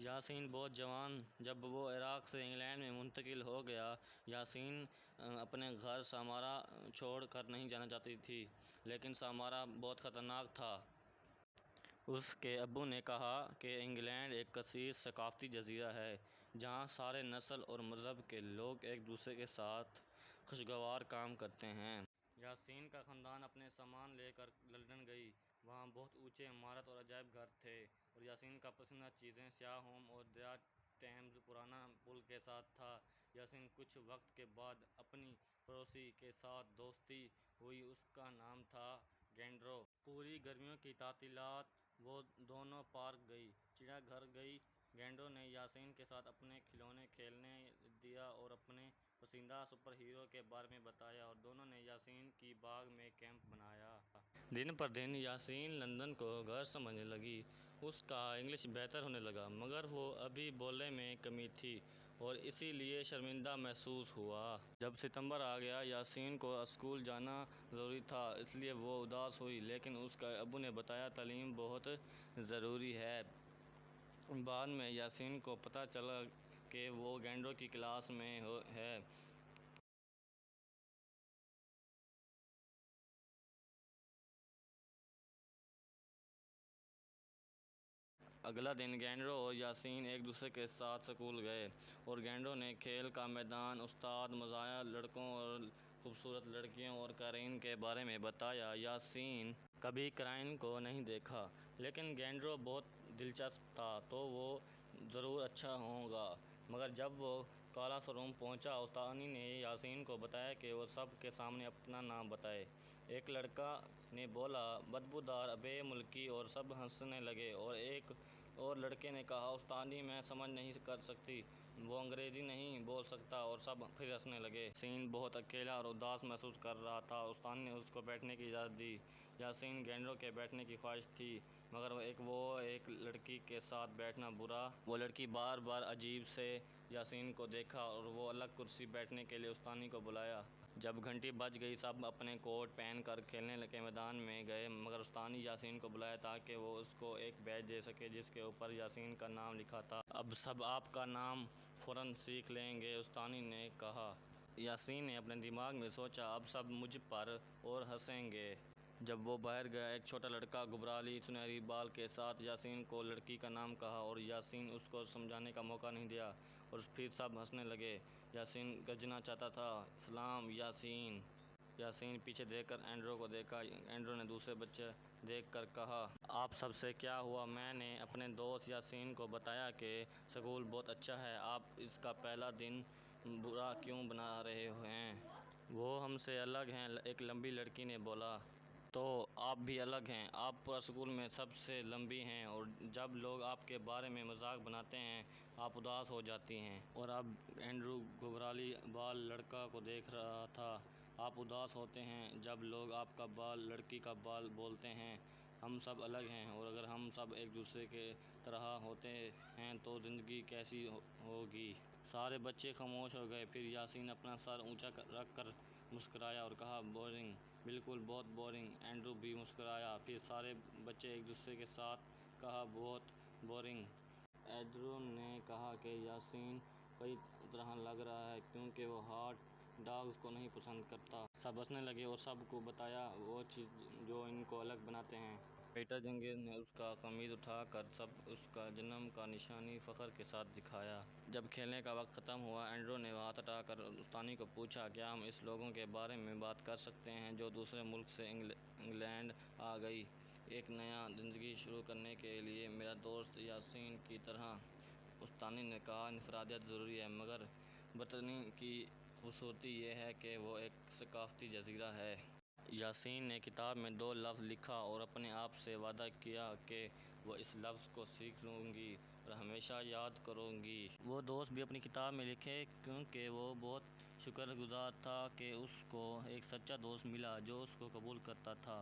یاسین بہت جوان جب وہ عراق سے انگلینڈ میں منتقل ہو گیا۔ یاسین اپنے گھر سامارا چھوڑ کر نہیں جانا چاہتی تھی، لیکن سامارا بہت خطرناک تھا۔ اس کے ابو نے کہا کہ انگلینڈ ایک کثیر ثقافتی جزیرہ ہے، جہاں سارے نسل اور مذہب کے لوگ ایک دوسرے کے ساتھ خوشگوار کام کرتے ہیں۔ یاسین کا خاندان اپنے سامان لے کر لندن گئی۔ وہاں بہت اونچے عمارت اور عجائب گھر تھے، اور یاسین کا پسندیدہ چیزیں سیاہ ہوم اور دریا ٹیمز پرانا پل کے ساتھ تھا۔ یاسین کچھ وقت کے بعد اپنی پڑوسی کے ساتھ دوستی ہوئی، اس کا نام تھا گینڈرو۔ پوری گرمیوں کی تعطیلات وہ دونوں پارک گئی، چڑیا گھر گئی۔ گینڈرو نے یاسین کے ساتھ اپنے کھلونے کھیلنے دیا اور اپنے پسندیدہ سپر ہیرو کے بارے میں بتایا، اور دونوں نے یاسین کی باغ میں کیمپ بنایا۔ دن پر دن یاسین لندن کو گھر سمجھنے لگی۔ اس کا انگلش بہتر ہونے لگا، مگر وہ ابھی بولنے میں کمی تھی اور اسی لیے شرمندہ محسوس ہوا۔ جب ستمبر آ گیا، یاسین کو اسکول جانا ضروری تھا، اس لیے وہ اداس ہوئی، لیکن اس کے ابو نے بتایا تعلیم بہت ضروری ہے۔ بعد میں یاسین کو پتہ چلا کہ وہ گینڈرو کی کلاس میں ہے۔ اگلا دن گینڈرو اور یاسین ایک دوسرے کے ساتھ اسکول گئے، اور گینڈرو نے کھیل کا میدان، استاد، مزاحیہ لڑکوں اور خوبصورت لڑکیوں اور قارئین کے بارے میں بتایا۔ یاسین کبھی قارئین کو نہیں دیکھا، لیکن گینڈرو بہت دلچسپ تھا، تو وہ ضرور اچھا ہوگا۔ مگر جب وہ کلاس روم پہنچا، استانی نے یاسین کو بتایا کہ وہ سب کے سامنے اپنا نام بتائے۔ ایک لڑکا نے بولا، "بدبودار بے ملکی"، اور سب ہنسنے لگے، اور ایک اور لڑکے نے کہا، "استانی میں سمجھ نہیں سکتی، وہ انگریزی نہیں بول سکتا"، اور سب پھر ہنسنے لگے۔ یاسین بہت اکیلا اور اداس محسوس کر رہا تھا۔ استانی نے اس کو بیٹھنے کی اجازت دی۔ یاسین گینڈرو کے بیٹھنے کی خواہش تھی، مگر ایک لڑکی کے ساتھ بیٹھنا برا۔ وہ لڑکی بار بار عجیب سے یاسین کو دیکھا، اور وہ الگ کرسی بیٹھنے کے لیے استانی کو بلایا۔ جب گھنٹی بج گئی، سب اپنے کوٹ پہن کر کھیلنے کے میدان میں گئے، مگر استانی یاسین کو بلایا تاکہ وہ اس کو ایک بیج دے سکے جس کے اوپر یاسین کا نام لکھا تھا۔ "اب سب آپ کا نام فوراً سیکھ لیں گے"، استانی نے کہا۔ یاسین نے اپنے دماغ میں سوچا، "اب سب مجھ پر اور ہنسیں گے"۔ جب وہ باہر گیا، ایک چھوٹا لڑکا گبرالی سنہری بال کے ساتھ یاسین کو لڑکی کا نام کہا، اور یاسین اس کو سمجھانے کا موقع نہیں دیا، اور پھر سب ہنسنے لگے۔ یاسین گرجنا چاہتا تھا، "سلام یاسین"۔ یاسین پیچھے دیکھ کر اینڈرو کو دیکھا۔ اینڈرو نے دوسرے بچے دیکھ کر کہا، "آپ سب سے کیا ہوا"۔ "میں نے اپنے دوست یاسین کو بتایا کہ اسکول بہت اچھا ہے، آپ اس کا پہلا دن برا کیوں بنا رہے ہیں"۔ "وہ ہم سے الگ ہیں"، ایک لمبی لڑکی نے بولا۔ "تو آپ بھی الگ ہیں، آپ پورا اسکول میں سب سے لمبی ہیں، اور جب لوگ آپ کے بارے میں مذاق بناتے ہیں، آپ اداس ہو جاتی ہیں"۔ اور اب اینڈرو گبرالی بال لڑکا کو دیکھ رہا تھا۔ "آپ اداس ہوتے ہیں جب لوگ آپ کا بال لڑکی کا بال بولتے ہیں، ہم سب الگ ہیں، اور اگر ہم سب ایک دوسرے کی طرح ہوتے ہیں تو زندگی کیسی ہوگی"۔ سارے بچے خاموش ہو گئے۔ پھر یاسین اپنا سر اونچا رکھ کر مسکرایا اور کہا، "بورنگ"۔ "بالکل، بہت بورنگ"۔ اینڈرو بھی مسکرایا۔ پھر سارے بچے ایک دوسرے کے ساتھ کہا، "بہت بورنگ"۔ اینڈرو نے کہا کہ یاسین کئی طرح لگ رہا ہے، کیونکہ وہ ہاٹ ڈاگز کو نہیں پسند کرتا۔ سب ہنسنے لگے اور سب کو بتایا وہ چیز جو ان کو الگ بناتے ہیں۔ ویٹر جنگز نے اس کا قمیض اٹھا کر سب اس کا جنم کا نشانی فخر کے ساتھ دکھایا۔ جب کھیلنے کا وقت ختم ہوا، اینڈرو نے ہاتھ اٹھا کر استانی کو پوچھا، "کیا ہم اس لوگوں کے بارے میں بات کر سکتے ہیں جو دوسرے ملک سے انگلینڈ آ گئی، ایک نیا زندگی شروع کرنے کے لیے"۔ "میرا دوست یاسین کی طرح"، استانی نے کہا، "انفرادیت ضروری ہے، مگر برطانیہ کی خوبصورتی یہ ہے کہ وہ ایک ثقافتی جزیرہ ہے"۔ یاسین نے کتاب میں 2 لفظ لکھا اور اپنے آپ سے وعدہ کیا کہ وہ اس لفظ کو سیکھ لوں گی اور ہمیشہ یاد کروں گی۔ وہ دوست بھی اپنی کتاب میں لکھے، کیونکہ وہ بہت شکر گزار تھا کہ اس کو ایک سچا دوست ملا جو اس کو قبول کرتا تھا۔